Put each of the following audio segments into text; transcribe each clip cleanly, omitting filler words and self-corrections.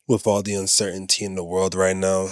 With all the uncertainty in the world right now,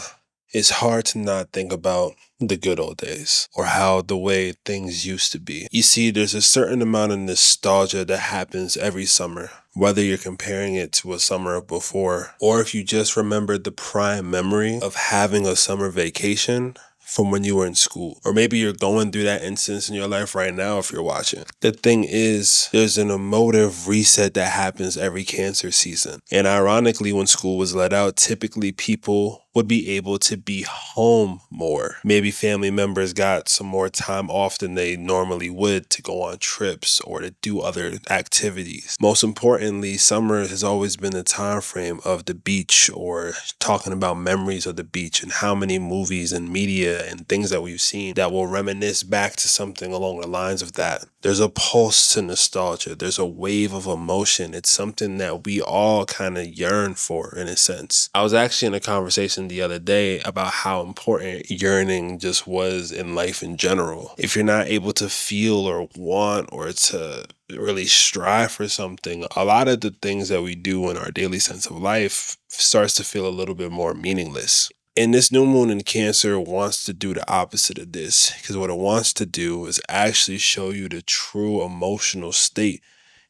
it's hard to not think about the good old days or how the way things used to be. You see, there's a certain amount of nostalgia that happens every summer, whether you're comparing it to a summer before or if you just remember the prime memory of having a summer vacation from when you were in school. Or maybe you're going through that instance in your life right now if you're watching. The thing is, there's an emotive reset that happens every Cancer season. And ironically, when school was let out, typically people would be able to be home more. Maybe family members got some more time off than they normally would to go on trips or to do other activities. Most importantly, summer has always been the time frame of the beach or talking about memories of the beach and how many movies and media and things that we've seen that will reminisce back to something along the lines of that. There's a pulse to nostalgia. There's a wave of emotion. It's something that we all kind of yearn for in a sense. I was actually in a conversation the other day about how important yearning just was in life in general. If you're not able to feel or want or to really strive for something, a lot of the things that we do in our daily sense of life starts to feel a little bit more meaningless. And this new moon in Cancer wants to do the opposite of this because what it wants to do is actually show you the true emotional state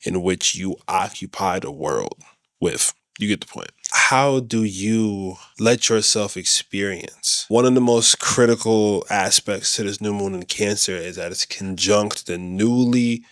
in which you occupy the world with. You get the point. How do you let yourself experience? One of the most critical aspects to this new moon in Cancer is that it's conjunct the newly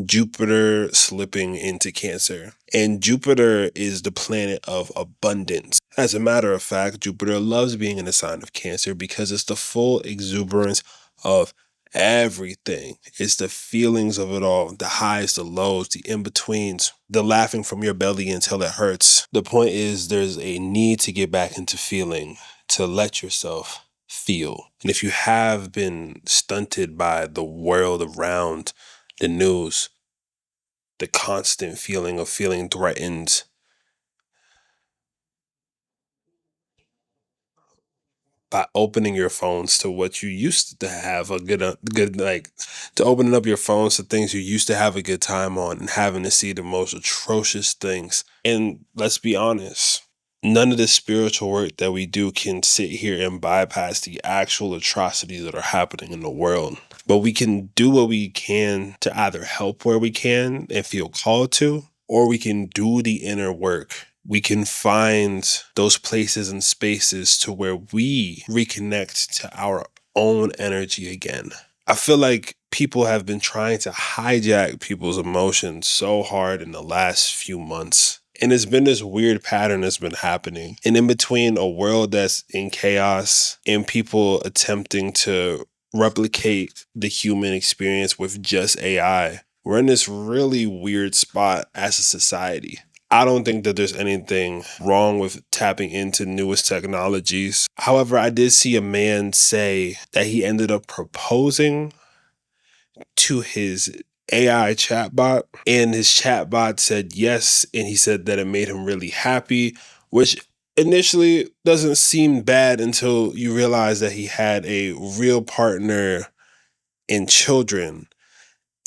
Jupiter slipping into Cancer. And Jupiter is the planet of abundance. As a matter of fact, Jupiter loves being in the sign of Cancer because it's the full exuberance of everything. It's the feelings of it all, the highs, the lows, the in-betweens, the laughing from your belly until it hurts. The point is there's a need to get back into feeling, to let yourself feel. And if you have been stunted by the world around, the news, the constant feeling of feeling threatened, by opening your phones to what you used to have a good like to opening up your phones to things you used to have a good time on and having to see the most atrocious things. And let's be honest, none of the spiritual work that we do can sit here and bypass the actual atrocities that are happening in the world. But we can do what we can to either help where we can and feel called to, or we can do the inner work. We can find those places and spaces to where we reconnect to our own energy again. I feel like people have been trying to hijack people's emotions so hard in the last few months. And it's been this weird pattern that's been happening. And in between a world that's in chaos and people attempting to replicate the human experience with just AI, we're in this really weird spot as a society. I don't think that there's anything wrong with tapping into newest technologies. However, I did see a man say that he ended up proposing to his AI chatbot, and his chatbot said yes, and he said that it made him really happy, which initially doesn't seem bad until you realize that he had a real partner in children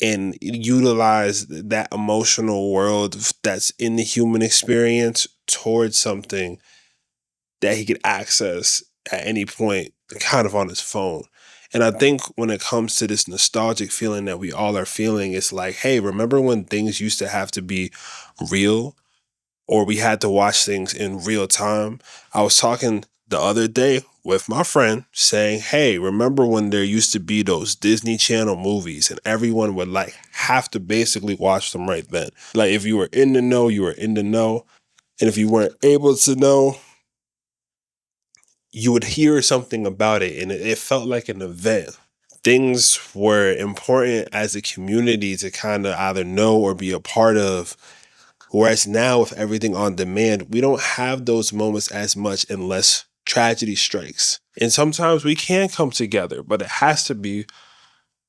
and utilize that emotional world that's in the human experience towards something that he could access at any point, kind of on his phone. And I think when it comes to this nostalgic feeling that we all are feeling, it's like, hey, remember when things used to have to be real or we had to watch things in real time? I was talking the other day with my friend saying, hey, remember when there used to be those Disney Channel movies and everyone would like have to basically watch them right then? Like if you were in the know, you were in the know. And if you weren't able to know, you would hear something about it and it felt like an event. Things were important as a community to kind of either know or be a part of. Whereas now, with everything on demand, we don't have those moments as much unless tragedy strikes. And sometimes we can come together, but it has to be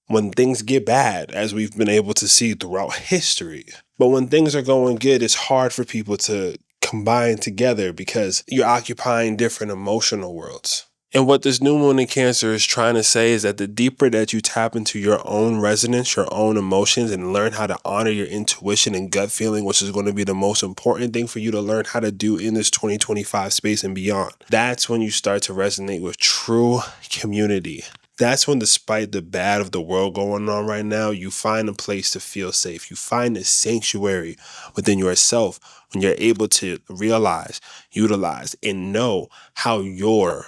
when things get bad, as we've been able to see throughout history. But when things are going good, it's hard for people to combine together because you're occupying different emotional worlds. And what this new moon in Cancer is trying to say is that the deeper that you tap into your own resonance, your own emotions, and learn how to honor your intuition and gut feeling, which is going to be the most important thing for you to learn how to do in this 2025 space and beyond, that's when you start to resonate with true community. That's when, despite the bad of the world going on right now, you find a place to feel safe. You find a sanctuary within yourself when you're able to realize, utilize, and know how your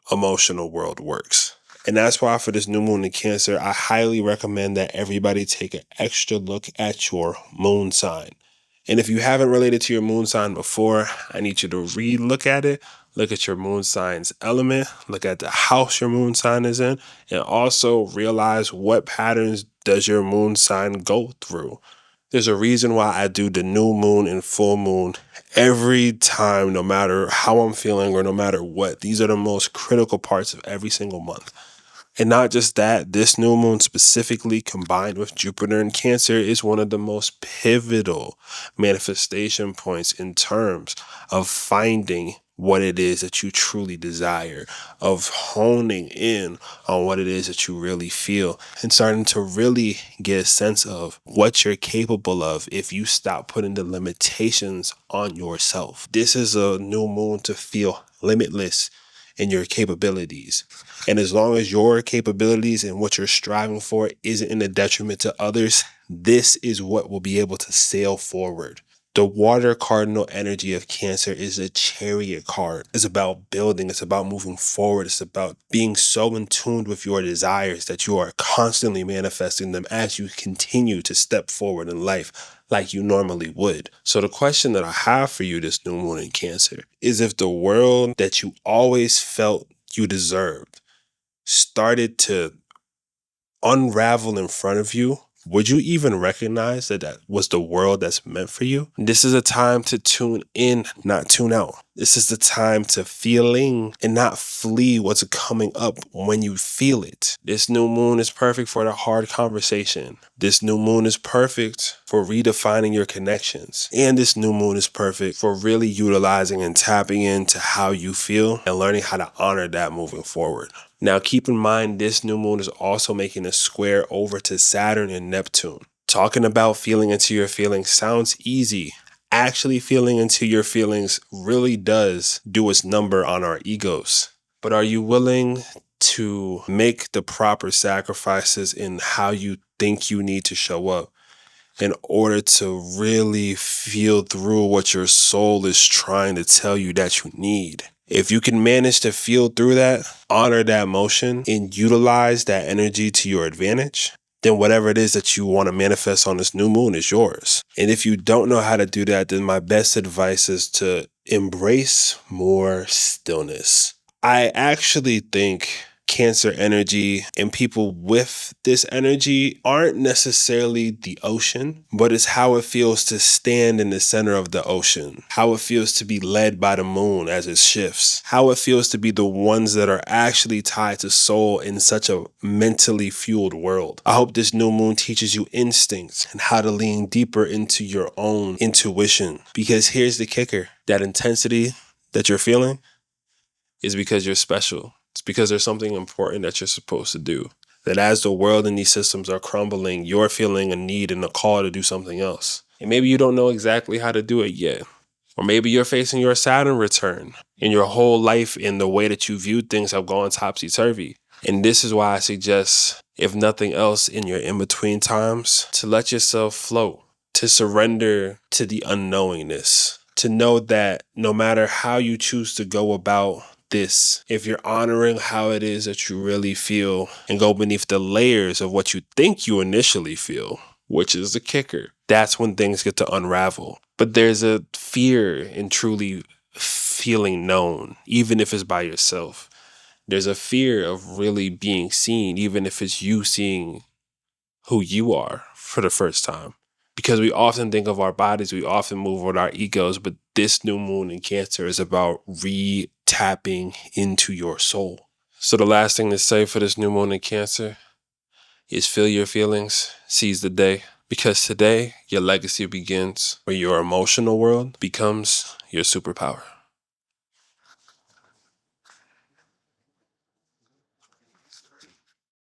emotional world works. And that's why for this new moon in Cancer, I highly recommend that everybody take an extra look at your moon sign. And if you haven't related to your moon sign before, I need you to re-look at it. Look at your moon sign's element. Look at the house your moon sign is in. And also realize what patterns does your moon sign go through. There's a reason why I do the new moon and full moon every time, no matter how I'm feeling or no matter what. These are the most critical parts of every single month. And not just that, this new moon specifically combined with Jupiter in Cancer is one of the most pivotal manifestation points in terms of finding what it is that you truly desire, of honing in on what it is that you really feel, and starting to really get a sense of what you're capable of if you stop putting the limitations on yourself. This is a new moon to feel limitless in your capabilities. And as long as your capabilities and what you're striving for isn't in the detriment to others, this is what will be able to sail forward. The water cardinal energy of Cancer is a chariot card. It's about building. It's about moving forward. It's about being so in tune with your desires that you are constantly manifesting them as you continue to step forward in life like you normally would. So the question that I have for you this new moon in Cancer is, if the world that you always felt you deserved started to unravel in front of you, would you even recognize that that was the world that's meant for you? This is a time to tune in, not tune out. This is the time to feeling and not flee what's coming up when you feel it. This new moon is perfect for the hard conversation. This new moon is perfect for redefining your connections. And this new moon is perfect for really utilizing and tapping into how you feel and learning how to honor that moving forward. Now, keep in mind, this new moon is also making a square over to Saturn and Neptune. Talking about feeling into your feelings sounds easy. Actually feeling into your feelings really does do its number on our egos. But are you willing to make the proper sacrifices in how you think you need to show up in order to really feel through what your soul is trying to tell you that you need? If you can manage to feel through that, honor that motion, and utilize that energy to your advantage, then whatever it is that you want to manifest on this new moon is yours. And if you don't know how to do that, then my best advice is to embrace more stillness. I actually think Cancer energy and people with this energy aren't necessarily the ocean, but it's how it feels to stand in the center of the ocean, how it feels to be led by the moon as it shifts, how it feels to be the ones that are actually tied to soul in such a mentally fueled world. I hope this new moon teaches you instincts and how to lean deeper into your own intuition, because here's the kicker: that intensity that you're feeling is because you're special. It's because there's something important that you're supposed to do. That as the world and these systems are crumbling, you're feeling a need and a call to do something else. And maybe you don't know exactly how to do it yet. Or maybe you're facing your Saturn return and your whole life in the way that you viewed things have gone topsy-turvy. And this is why I suggest, if nothing else in your in-between times, to let yourself float, to surrender to the unknowingness, to know that no matter how you choose to go about this, if you're honoring how it is that you really feel and go beneath the layers of what you think you initially feel, which is the kicker, that's when things get to unravel. But there's a fear in truly feeling known, even if it's by yourself. There's a fear of really being seen, even if it's you seeing who you are for the first time. Because we often think of our bodies, we often move with our egos, but this new moon in Cancer is about re-tapping into your soul. So the last thing to say for this new moon in Cancer is feel your feelings, seize the day, because today your legacy begins where your emotional world becomes your superpower.